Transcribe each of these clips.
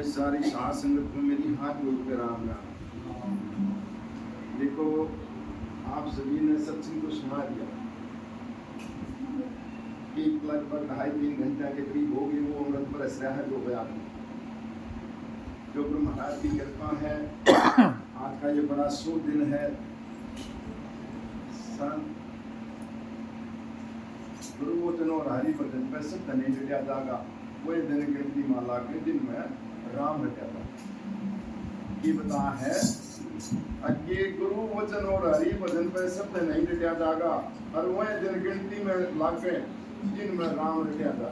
सारी साध संगत को मेरी हाथ जोड़ के राम राम। देखो आप सभी ने सत्संग को सुना दिया, एक लगभग 2.5-3 घंटा के करीब हो गई, वो अमृत पर रहा है जो बयान जो गुरु महाराज की कृपा है। आज का ये बड़ा शुभ दिन है, गुरु वचन और हरि भजन पर सब धने लिया जाएगा। वही दिन गिनती माला के दिन में राम रचा था कि बता है अगे गुरु वचन और हरि भजन पर सब नहीं रटा जाएगा, और वह दिन गिनती में लागे दिन में राम रटा जाएगा।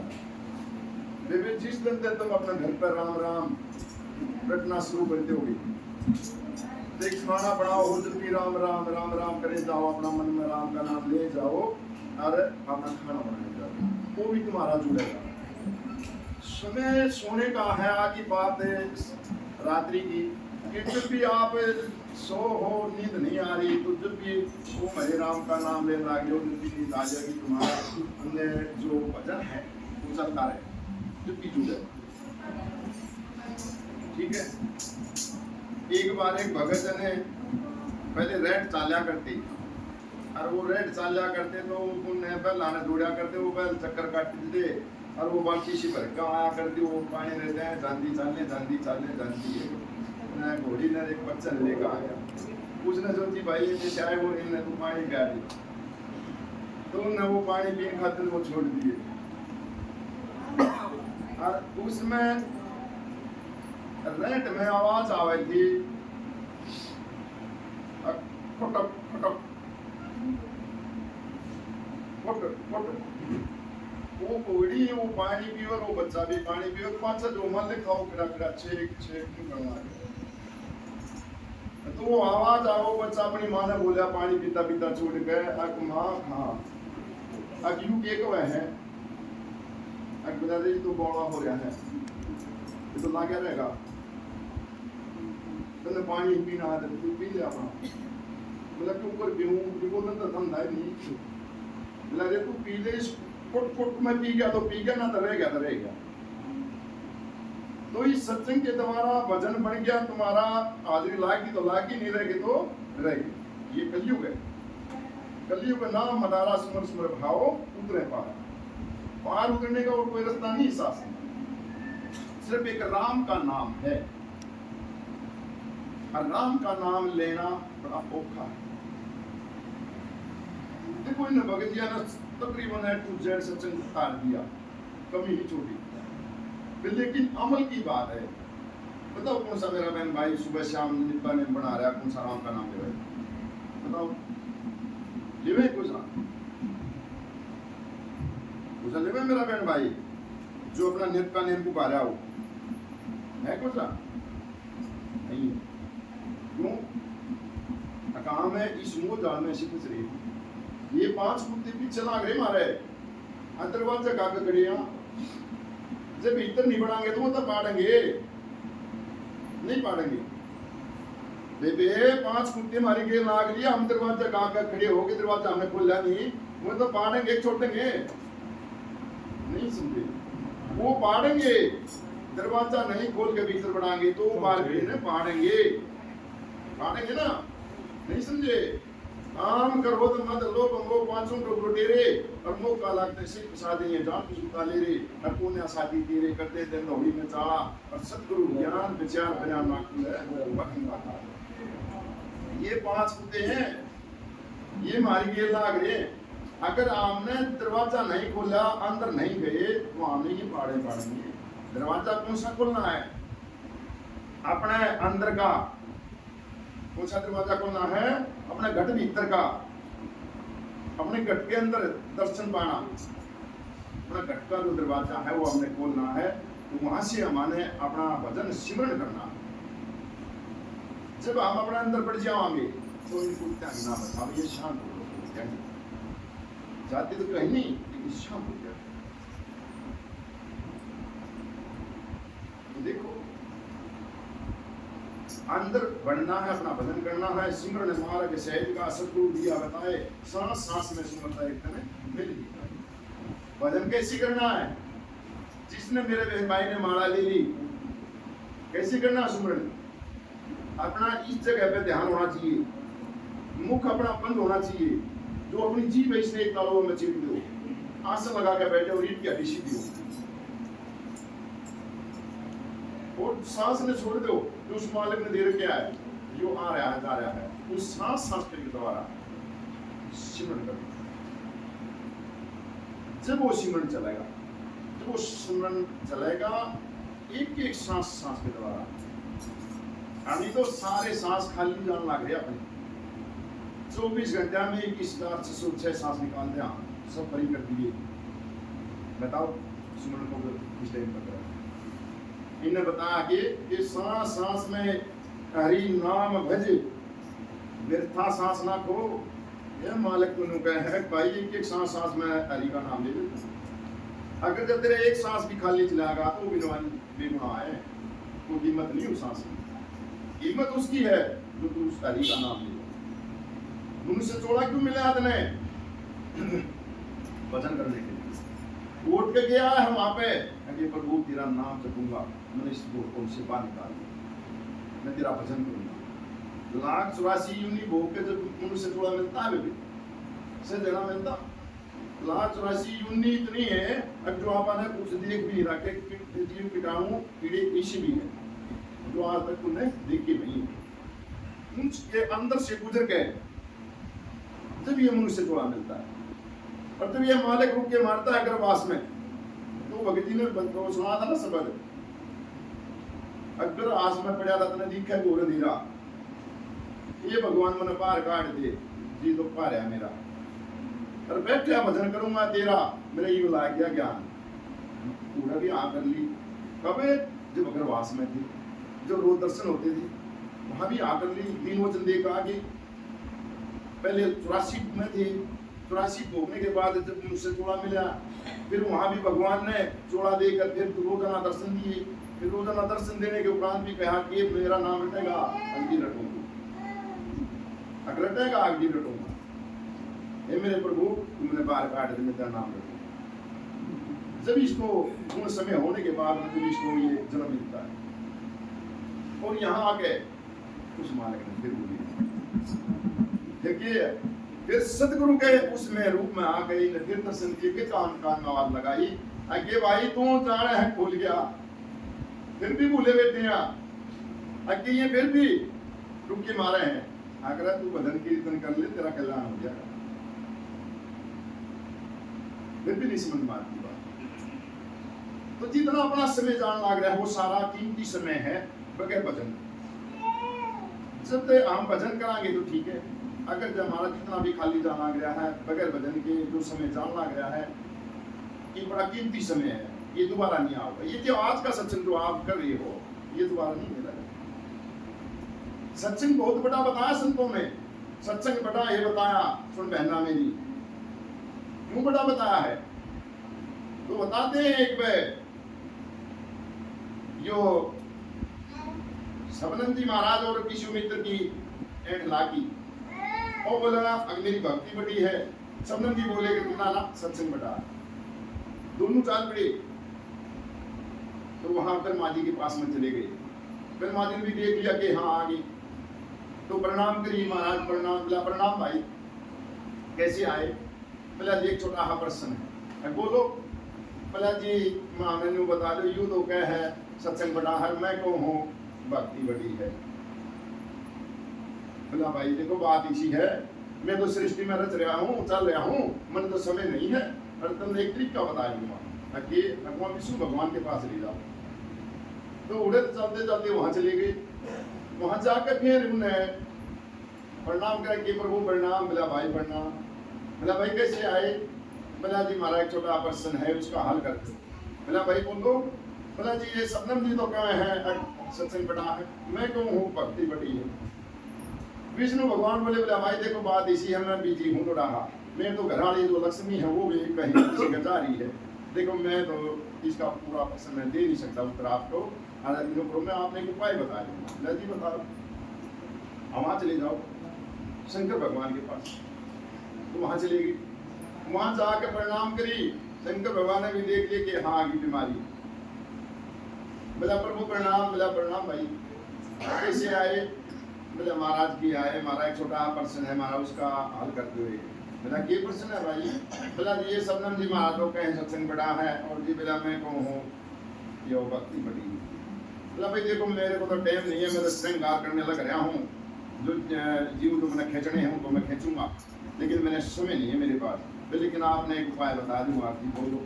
बेबे जिस दिन तक तुम अपने घर पर राम राम रटना शुरू करते होगे, देख खाना बनाओ हुजूर राम राम राम राम करे जाओ, अपना मन में राम का नाम ले जाओ और अपना खाना बनाने जाओ, वो भी तुम्हारा जुड़ेगा। समय सोने का है, आज की बात है रात्रि की, कि जब भी आप सो हो नींद नहीं आ रही तो जब भी वो हरे राम का नाम ले लगे नींद आ जाएगी। तुम्हारा अंदर जो भजन है वो चलता रहे, जब भी जुड़े। ठीक है। एक बार एक भगत ने पहले रेड चाल्या करते, और वो रेड चाल्या करते तो उन्हें बैल आने दौड़ा करते, वो बैल चक्कर काटते थे, और वो बाकी सी भर का आया करती, वो पानी रहते हैं जांदी चालने जांदी चालने जांदी है। घोड़ी ने एक बच्चा लेकर आया, उसने सोची भाई ये चाहे वो इन्हें तो पानी पिया दी, तो उन्हें वो पानी पीने खातिर वो छोड़ दिए, और उसमें रेट में आवाज आ रही थी, फटक फटक फटक फटक। वो घोड़ी वो पानी पियो, वो बच्चा भी पानी पियो, पांच जो मन लिखा हो खड़ा खड़ा छेक छेक करना। तो वो आवाज आओ, बच्चा अपनी माँ ने बोला पानी पीता पीता छोड़ गए, अक माँ हाँ अक यू के को है, अक बता दे तो बौड़ा हो रहा है, ये तो ना क्या रहेगा, तुमने पानी पीना है तो पी ले अपना, बोला क्यों कर पीऊं, बोला तो धंधा नहीं, बोला रे तू पी ले, फुट फुट में पी गया तो पी गया, ना तो रह गया तो रह गया। तो इस सत्संग के द्वारा भजन बन गया, तुम्हारा हाजिरी लागी तो लागी, नहीं रहेगी तो रहेगी। ये कलयुग है, कलयुग का नाम मदारा सुमर सुमर भाव उतरे पार, पार उतरने का और कोई रास्ता नहीं साथ, सिर्फ एक राम का नाम है, और राम का नाम लेना बड़ा औखा है। देखो इन भगत जी ने तकरीबन है टू जेड सत्संग उतार दिया, कमी ही छोड़ी, लेकिन अमल की बात है। बताओ कौन सा मेरा बहन भाई सुबह शाम नित्य ने बना रहा है, कौन सा राम का नाम ले रहा है, बताओ लेवे कुछ लेवे मेरा बहन भाई जो अपना नित्य का नेम पुकारा हो है, कुछ नहीं। क्यों काम है इस मुंह जाल में से कुछ रही, ये 5 कुत्ते पीछे लाग रहे मारे, अंतरवाल से कागज खड़िया, जब भीतर नहीं बढ़ाएंगे तो वो तो पाड़ेंगे नहीं पाड़ेंगे। बेबे 5 कुत्ते मारे के लाग लिया, हम दरवाजा कागज खड़े हो गए, दरवाजा हमने खोला नहीं, वो तो पाड़ेंगे छोड़ेंगे नहीं, समझे, वो पाड़ेंगे, दरवाजा नहीं खोल के भीतर बढ़ाएंगे तो बाहर पाड़ेंगे, पाड़ेंगे ना, नहीं समझे। आम करो तो मत लो बंगो पांचों को डेरे और मो का लागते से प्रसादी है जान कुछ उताले रे और पुण्य शादी तेरे करते दिन होली में चाला और सतगुरु ज्ञान विचार बिना नाकुल है बाकी बात ये पांच होते हैं ये मारी गेल लाग रहे अगर आपने दरवाजा नहीं खोला अंदर नहीं गए तो हमने ये पाड़े पाड़ेंगे दरवाजा कौन सा खोलना है अपने अंदर का कौन सा दरवाजा खोलना है अपने घट भीतर का अपने घट के अंदर दर्शन पाना अपना घट का जो दरवाजा है वो हमने खोलना है तो वहां से हमारे अपना भजन सिमरण करना जब हम अपने अंदर बढ़ जाएंगे तो इनको क्या ना बताओ ये शांत हो जाते तो कहीं नहीं लेकिन शांत हो जाते तो देखो अंदर बढ़ना है अपना भजन करना है सिमरन मार्ग सहज का सतगुरु दिया बताए सांस सांस में सुमरता एक मिल गया भजन कैसे करना है जिसने मेरे बहन भाई ने माला ले ली कैसे करना सुमरन अपना इस जगह पे ध्यान होना चाहिए मुख अपना बंद होना चाहिए जो अपनी जीभ है इसने एक तालों में चिप दो आसन लगा के बैठे और ईट की हड्डी सीधी हो और सांस ने छोड़ दो जो उस मालिक ने दे रखा है जो आ रहा है जा रहा है उस सांस सांस के द्वारा सिमरन करो जब वो सिमरन चलेगा जब वो सिमरन चलेगा एक एक सांस सांस के द्वारा अभी तो सारे सांस खाली जान लग रहे अपने 24 घंटे में 21,606 सांस निकाल दिया सब फ्री कर दिए बताओ सिमरन को किस टाइम पर करा इन्हें बताया कि सांस सांस में हरि नाम भज व्यर्था सांस ना खो ये मालिक को कहे है भाई एक एक सांस सांस में हरि का नाम ले ले अगर जब तेरे एक सांस भी खाली चलाएगा तो विनवान बेगुनाह है कोई कीमत नहीं उस सांस की कीमत उसकी है जो तू उस हरि का नाम ले मनुष्य चोड़ा क्यों मिला आदने भजन करने के लिए उठ के गया है वहां पे कि प्रभु तेरा नाम जपूंगा मैंने इस भोग से बाहर निकाल दिया मैं तेरा भजन करूंगा 1,84 यूनि भोग के जब मनुष्य चोड़ा मिलता है से देना मिलता 1,84 यूनि इतनी है अब जो आपने कुछ देख भी नहीं रखे जीव कीटाणु कीड़े इसी भी है जो आज तक तुमने देखे नहीं उनके अंदर से गुजर गए जब ये मनुष्य चोड़ा मिलता है और जब ये मालिक रुक के मारता है गर्भवास में तो भगत जी ने सुना था ना सबक अगर आस में पड़ा था तने दिखा गोर धीरा ये भगवान मन पार काट दे जी तो पार है मेरा और बैठा भजन करूंगा तेरा मेरा ये लाग गया ज्ञान पूरा भी आ कर ली कब जब अग्रवास में थी जब रोज दर्शन होते थे वहां भी आकर ली तीन वचन दे कहा कि पहले 84 में थे 84 भोगने के बाद जब मुझसे चोड़ा मिला फिर वहां भी भगवान ने चोड़ा देकर फिर रोजाना दर्शन दिए फिर रोजाना दर्शन देने के उपरांत भी कहा कि मेरा नाम रटेगा अग्नि रटूंगा अगर रटेगा अग्नि रटूंगा हे मेरे प्रभु तुमने बार काट दे मेरा नाम रटूंगा जब इसको पूर्ण समय होने के बाद जब इसको ये जन्म मिलता है और यहाँ आके उस मालिक ने फिर बोली देखिए फिर सतगुरु के उसमें रूप में आ गई ने फिर दर्शन किए के कान में आवाज लगाई अगे भाई तू जाना है भूल गया फिर भी भूले बैठे हैं अगे ये फिर भी रुक के मारे हैं अगर तू भजन कीर्तन कर ले तेरा कल्याण हो जाएगा फिर भी नहीं समझ में आती बात तो जितना अपना समय जान लग रहा है वो सारा कीमती समय है बगैर भजन जब तक हम भजन कराएंगे तो ठीक है अगर जब हमारा जितना भी खाली जाना गया है बगैर भजन के जो समय जानना गया है ये बड़ा कीमती समय है ये दोबारा नहीं आएगा ये जो आज का सत्संग जो आप कर रहे हो ये दोबारा नहीं मिलेगा सत्संग बहुत बड़ा बताया संतों ने सत्संग बड़ा ये बताया सुन बहना मेरी क्यों बड़ा बताया है तो बताते हैं एक बार जो सबनंद जी महाराज और किशु मित्र की एंड लागी और बोला अगर मेरी भक्ति बड़ी है सबनंद जी बोले कि ना सत्संग बटा दोनों चाल पड़े तो वहां पर माँ जी के पास में चले गए फिर माँ जी ने भी देख लिया कि हाँ आ गई तो प्रणाम करी महाराज प्रणाम भाई कैसे आए? बोला जी एक छोटा हाँ प्रश्न है, बोलो। बोला जी माँ मैंने बता दो, यूं तो क्या है सत्संग बड़ा है, मैं को हूँ भक्ति बड़ी है। बोला भाई देखो बात इसी है, मैं तो सृष्टि में रच रहा हूँ, चल रहा हूँ, मन तो समय नहीं है, और तुमने एक तरीका बताया कि भगवान विष्णु भगवान के पास ले जाओ। तो उड़े चलते चलते वहां चले गए। वहां जाकर फिर उन्हें प्रणाम करके प्रभु प्रणाम। बोला भाई प्रणाम। बोला भाई कैसे आए? बोला जी हमारा एक छोटा प्रश्न है, उसका हल कर दो। बोला भाई बोलो। बोला जी ये सपनम जी तो क्या है सत्संग बड़ा है, मैं क्यों हूँ भक्ति बड़ी है। विष्णु भगवान बोले बोला भाई देखो बात इसी है, मैं बिजी हूँ थोड़ा, मैं तो घराड़ी जो लक्ष्मी है वो भी कहीं किसी का जा रही है। देखो मैं तो इसका पूरा प्रश्न मैं दे नहीं सकता उत्तर आपको, मैं आपने एक उपाय बता दूंगा। जी बताओ। वहां चले जाओ शंकर भगवान के पास। तो वहां चले गई, वहां जाकर प्रणाम करी। शंकर भगवान ने भी देख लिया कि हाँ की बीमारी। बोला प्रभु प्रणाम। बोला प्रणाम भाई कैसे आए? बोला महाराज की आए, हमारा एक छोटा प्रश्न है, हमारा उसका हल करते हुए। बोला ये प्रश्न है भाई? बोला ये सपनम जी महाराज तो कहें सत्संग बड़ा है, और जी बोला मैं कहूँ हूँ ये भक्ति बड़ी है। बोला भाई देखो मेरे को तो टाइम नहीं है, मैं तो श्रृंगार करने लग रहा हूँ, जो जीव जो मैंने खींचने हैं उनको मैं खींचूंगा, लेकिन मैंने समय नहीं है मेरे पास। लेकिन आपने एक उपाय बता दूंगा आप जी बोलो।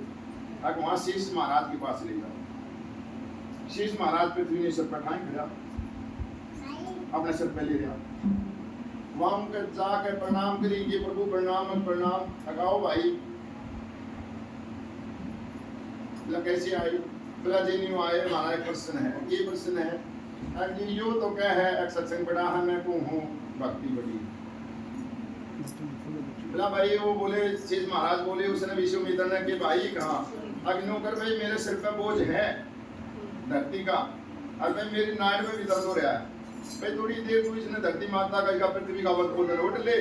अब वहाँ शीश महाराज के पास ले जाओ। शीश महाराज पृथ्वी ने सिर पर ठाई खड़ा, अपने सिर पे ले गया। वहां उनके जाकर प्रणाम करिए, प्रभु प्रणाम प्रणाम। लगाओ भाई। बोला कैसे आई? बोला जी न्यू आए, हमारा एक प्रश्न है। ये प्रश्न है यो तो क्या है एक सत्संग बड़ा है, मैं को हूँ भक्ति बड़ी। बोला भाई वो बोले चीज महाराज बोले उसने विश्व में इतना कि भाई कहा अग्नो कर भाई मेरे सिर पे बोझ है धरती का, और मैं मेरी नाड़ में भी दर्द हो रहा है भाई, थोड़ी देर तू इसने धरती माता का पृथ्वी का वक्त बोल रोट ले,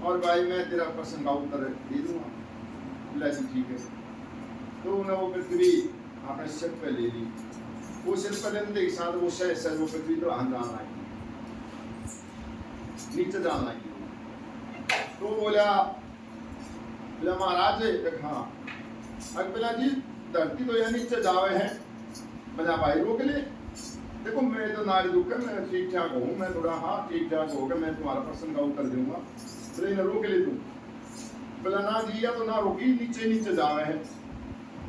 और भाई मैं तेरा प्रश्न का उत्तर दे दूंगा। बोला जी ठीक है। तो उन्हें वो पृथ्वी अपने सिर पे ले ली। वो सिर पे लेने के साथ वो सर वो पृथ्वी तो हाथ जान लगी, नीचे जान लगी। तो बोला महाराज हाँ अकबला जी धरती तो यहाँ नीचे जावे है। बोला भाई रोक ले, देखो मैं तो नारी दुख है, मैं ठीक ठाक हूँ, मैं थोड़ा हाँ ठीक ठाक होकर मैं तुम्हारा प्रश्न का उत्तर दूंगा। बोले रोक ले तू। बोला ना जी या तो ना रोकी, नीचे नीचे जावे है।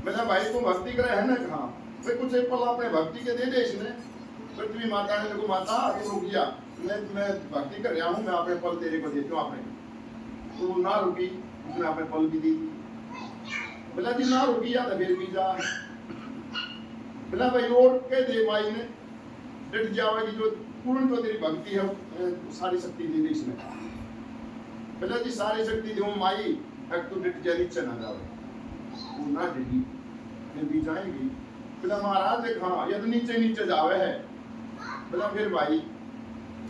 बोला भाई तुम भक्ति करे है ना? हाँ भाई कुछ एक पल अपने भक्ति के दे दे इसने। पृथ्वी माता ने देखो माता आगे रुक गया, मैं भक्ति कर रहा हूँ, मैं अपने पल तेरे को देती हूँ आपने। तो ना रुकी, उसने अपने पल भी दी। बोला जी ना रुकी या तो फिर भी जा। बोला भाई और कह दे माई ने डट जाएगी, जो पूर्ण जो तेरी भक्ति है सारी शक्ति दे दी इसने। बोला जी सारी शक्ति दो माई, अब तू डट जा नीचे ना जाओ। वो ना डटी फिर भी जाएगी। बोला महाराज हाँ ये तो नीचे नीचे जावे है। बोला फिर भाई,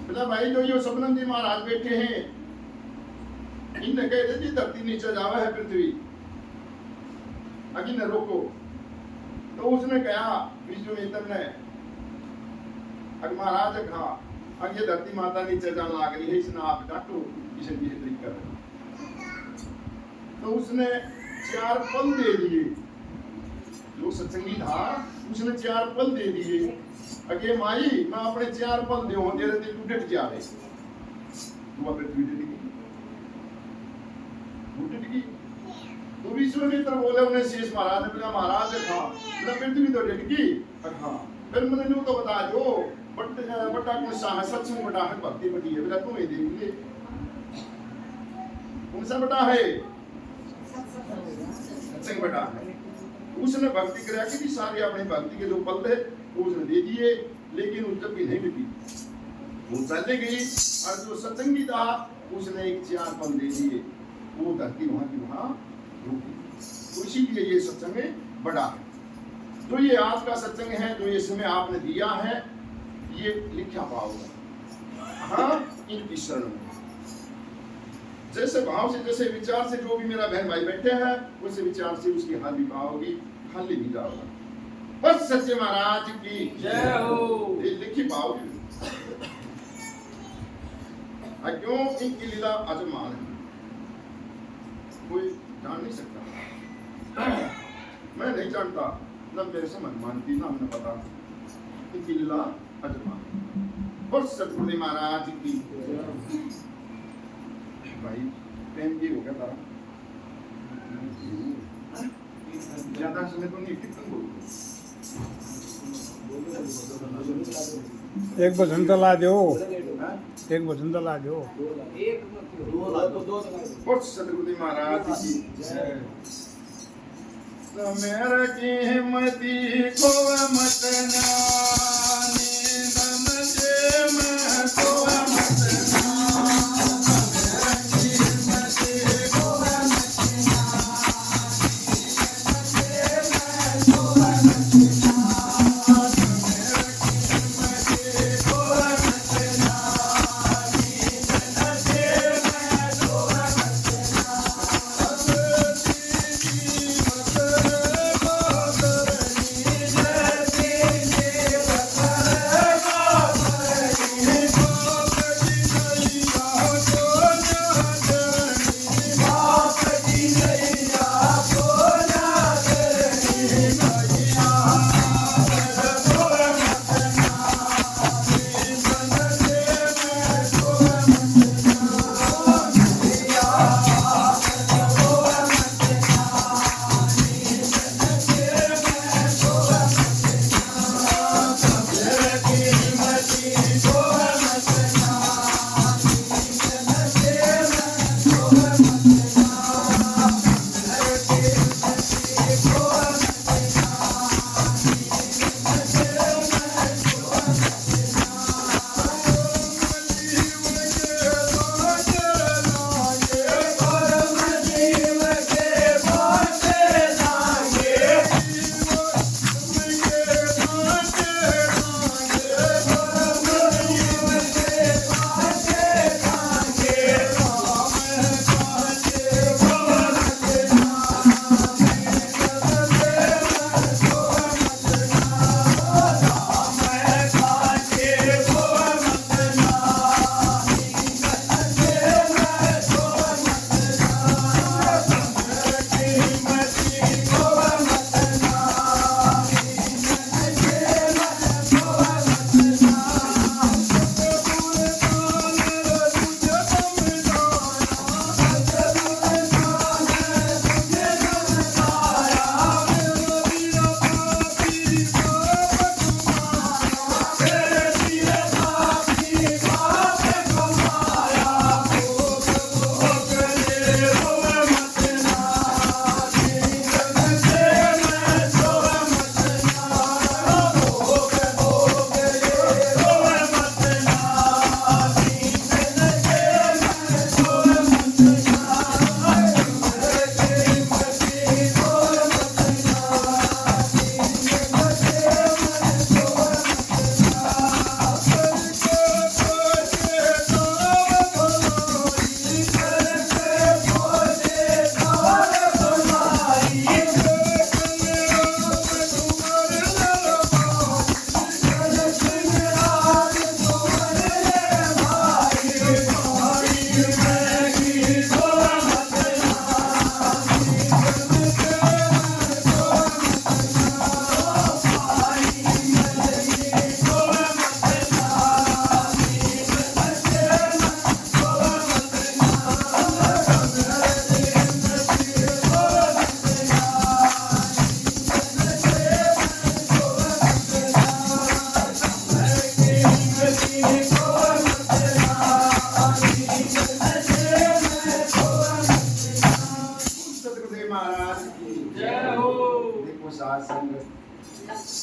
बोला भाई जो ये सपनम जी महाराज बैठे हैं इनने कहते जी धरती नीचे जावे है पृथ्वी, अगी न रोको। तो उसने कहा विष्णु मित्र ने अगर महाराज कहा अब ये धरती माता नीचे जाने लग रही है, इसने आप डांटो इसे भी तरीक कर। तो उसने 4 पल दे दिए, जो सत्संगी था उसने 4 पल दे दिए। अगे माई मैं अपने 4 पल दे तेरे दिल टूट जावे। तू पृथ्वी टूट गई। तो विश्वामित्र बोले उन्हें शेष महाराज ने बोला महाराज था पृथ्वी तो डट गई। हाँ फिर मैंने न्यू तो बता दो बट्टा कौन सा है? सत्संग बटा है भक्ति बटी है। बोला तुम ही देख लिए कौन सा बटा है? सत्संग बटा है। उसने भक्ति करा कि सारी अपनी भक्ति के जो पल थे उसने दे दिए, लेकिन उस जब भी नहीं मिली वो चले गई। और जो सत्संगी था उसने एक 4 पल दे दिए, वो धरती वहां की वहां रुकी। तो इसीलिए ये सत्संग बड़ा है। जो ये आज का सत्संग है, जो ये समय आपने दिया है, ये लिखा पाओगे हाँ इनकी शरण में। जैसे भाव से जैसे विचार से जो भी मेरा बहन भाई बैठे हैं वैसे विचार से उसकी हाल भी पाओगी, खाली भी जाओगा। बस सच्चे महाराज की जय हो। लिखी पाओगे क्यों? इनकी लीला अजमान है। जान नहीं सकता। मैं नहीं जानता, न मेरे से मन मानती ना हमने पता कि लीला अजमा। और सतगुरु महाराज की भाई टाइम भी हो गया तारा, ज्यादा समय तो नहीं, कितना बोल एक भजन तो ला दो, एक भजन तो ला दो। और सतगुरु महाराज की मेरे की मती को मत नानी दम जे मैं को मत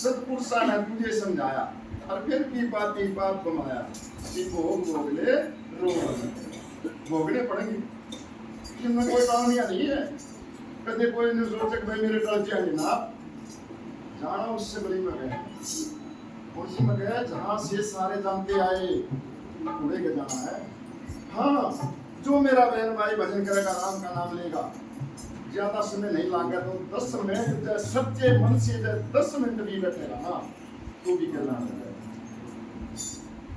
सतपुरुषा ने तुझे समझाया और फिर की बात कमाया कि भोग भोग ले रोग भोगने पड़ेंगे, इनमें कोई कहानियां नहीं है। कभी कोई ने सोचा कि भाई मेरे टल चाहिए ना, जाना उससे बड़ी में गए, उसी में गया जहां से सारे जानते आए उड़े के जाना है। हाँ, जो मेरा बहन भाई भजन करेगा, राम का नाम लेगा, ज्यादा समय नहीं लागा तो 10 मिनट सच्चे मन से 10 मिनट भी बैठेगा ना तो भी कहना है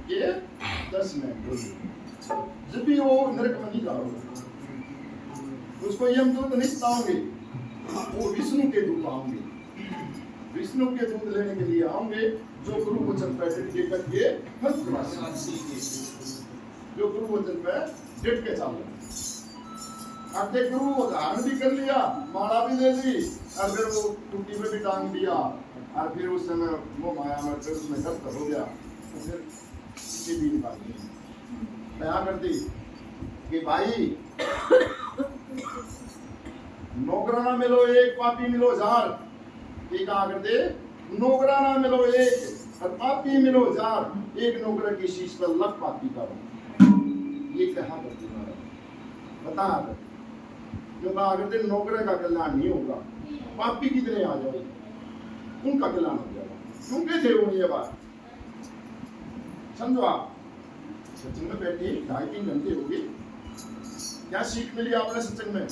ये 10 मिनट जब भी वो नरक में नहीं जाओगे, उसको यमदूत नहीं सताओगे, वो विष्णु के दूत आएंगे, विष्णु के दूत लेने के लिए आएंगे, जो गुरु वचन पर डट के करके जो गुरु वचन पर डट के चल अब देख गुरु वो धारण भी कर लिया, माला भी ले ली, और फिर वो टूटी में भी टांग दिया, और फिर उस समय वो माया में फिर उसमें दर्द हो गया, तो फिर किसी भी निकाल दी क्या कर दी कि भाई नौकराना मिलो एक, पापी मिलो हजार। ये कहा कर दे, नौकराना मिलो एक और पापी मिलो हजार, एक नौकर की शीश पर लग पापी का। ये कहा करते बता कर जो कहा करते नौकर का कल्याण नहीं होगा, पापी कितने आ जाओ उनका कल्याण हो जाएगा। क्यों कहते हो ये बात समझो आप। सत्संग में बैठे 2.5-3 घंटे हो गए, क्या सीख मिली आपने सत्संग में?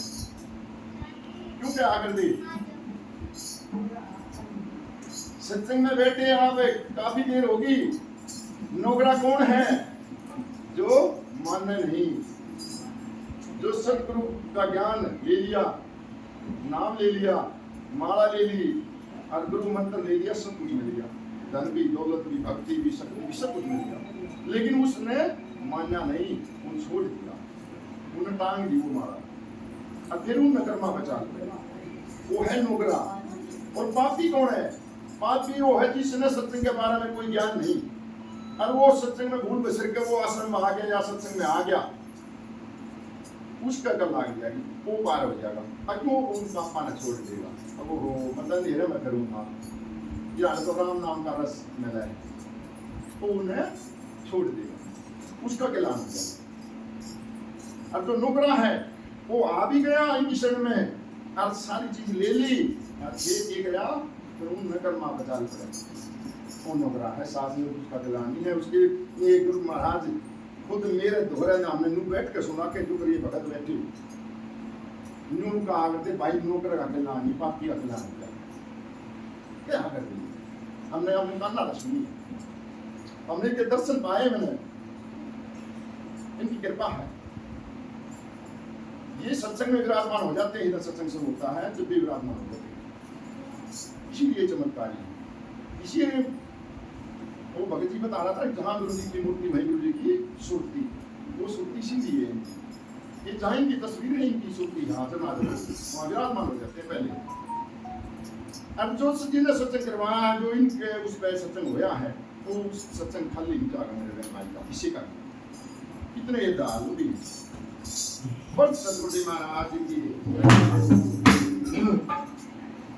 क्यों क्या आकर दी? सत्संग में बैठे आप काफी देर होगी। नौकरा कौन है? जो माने नहीं, जो सतगुरु का ज्ञान ले लिया, नाम ले लिया, माला ले ली और गुरु मंत्र ले लिया, सब कुछ मिल गया, धन भी, दौलत भी, भक्ति भी, शक्ति भी, सब कुछ मिल गया, लेकिन उसने माना नहीं, उन छोड़ दिया, उन्हें टांग दी वो मारा, और फिर उन कर्मा बचा लिया। वो है नौकरा। और पापी कौन है? पापी वो है जिसने सत्संग के बारे में कोई ज्ञान नहीं, और वो सत्संग में भूल बिसर के वो आश्रम में आ गया या सत्संग में आ गया, उसका कल लाग जाएगी, वो पार हो जाएगा। अब वो उन पापा ने छोड़ देगा, अब वो मतलब अंधेरे में करूँगा या तो राम नाम का रस मिला है, तो उन्हें छोड़ देगा, उसका कल्याण हो जाएगा। अब जो नौकरा है वो आ भी गया इनकी शरण में और सारी चीज ले ली और दे गया, तो उन कर्मा बचा पड़े। वो नौकरा है, सास में उसका कल्याण नहीं है। उसके ये गुरु महाराज खुद मेरे दोहरे नाम में नू बैठ के सुना के जो करिए भगत बैठी नू का आगे भाई नौकर का कल्याण नहीं, पापी का कल्याण हो जाए। क्या कर दिए हमने अपने कान्ना सुनी, हमने के दर्शन पाए, मैंने इनकी कृपा है। ये सत्संग में विराजमान हो जाते हैं, इधर सत्संग से होता है जब भी विराजमान हो जाते हैं, इसीलिए चमत्कार है। इसीलिए वो भगत जी बता रहा था जहाँ गुरु जी की मूर्ति वही गुरु जी की सुरती, वो सुरती इसीलिए है, ये जहाँ इनकी तस्वीर है इनकी सुरती हाथ में वहाँ विराजमान हो जाते हैं पहले। अब जो जिन्हें सत्संग करवाया, जो इनके उस पर सत्संग होया है, तो उस सत्संग खाली नहीं जाएगा मेरे रहमान का, किसी का कितने दाल भी बस सतगुरु महाराज की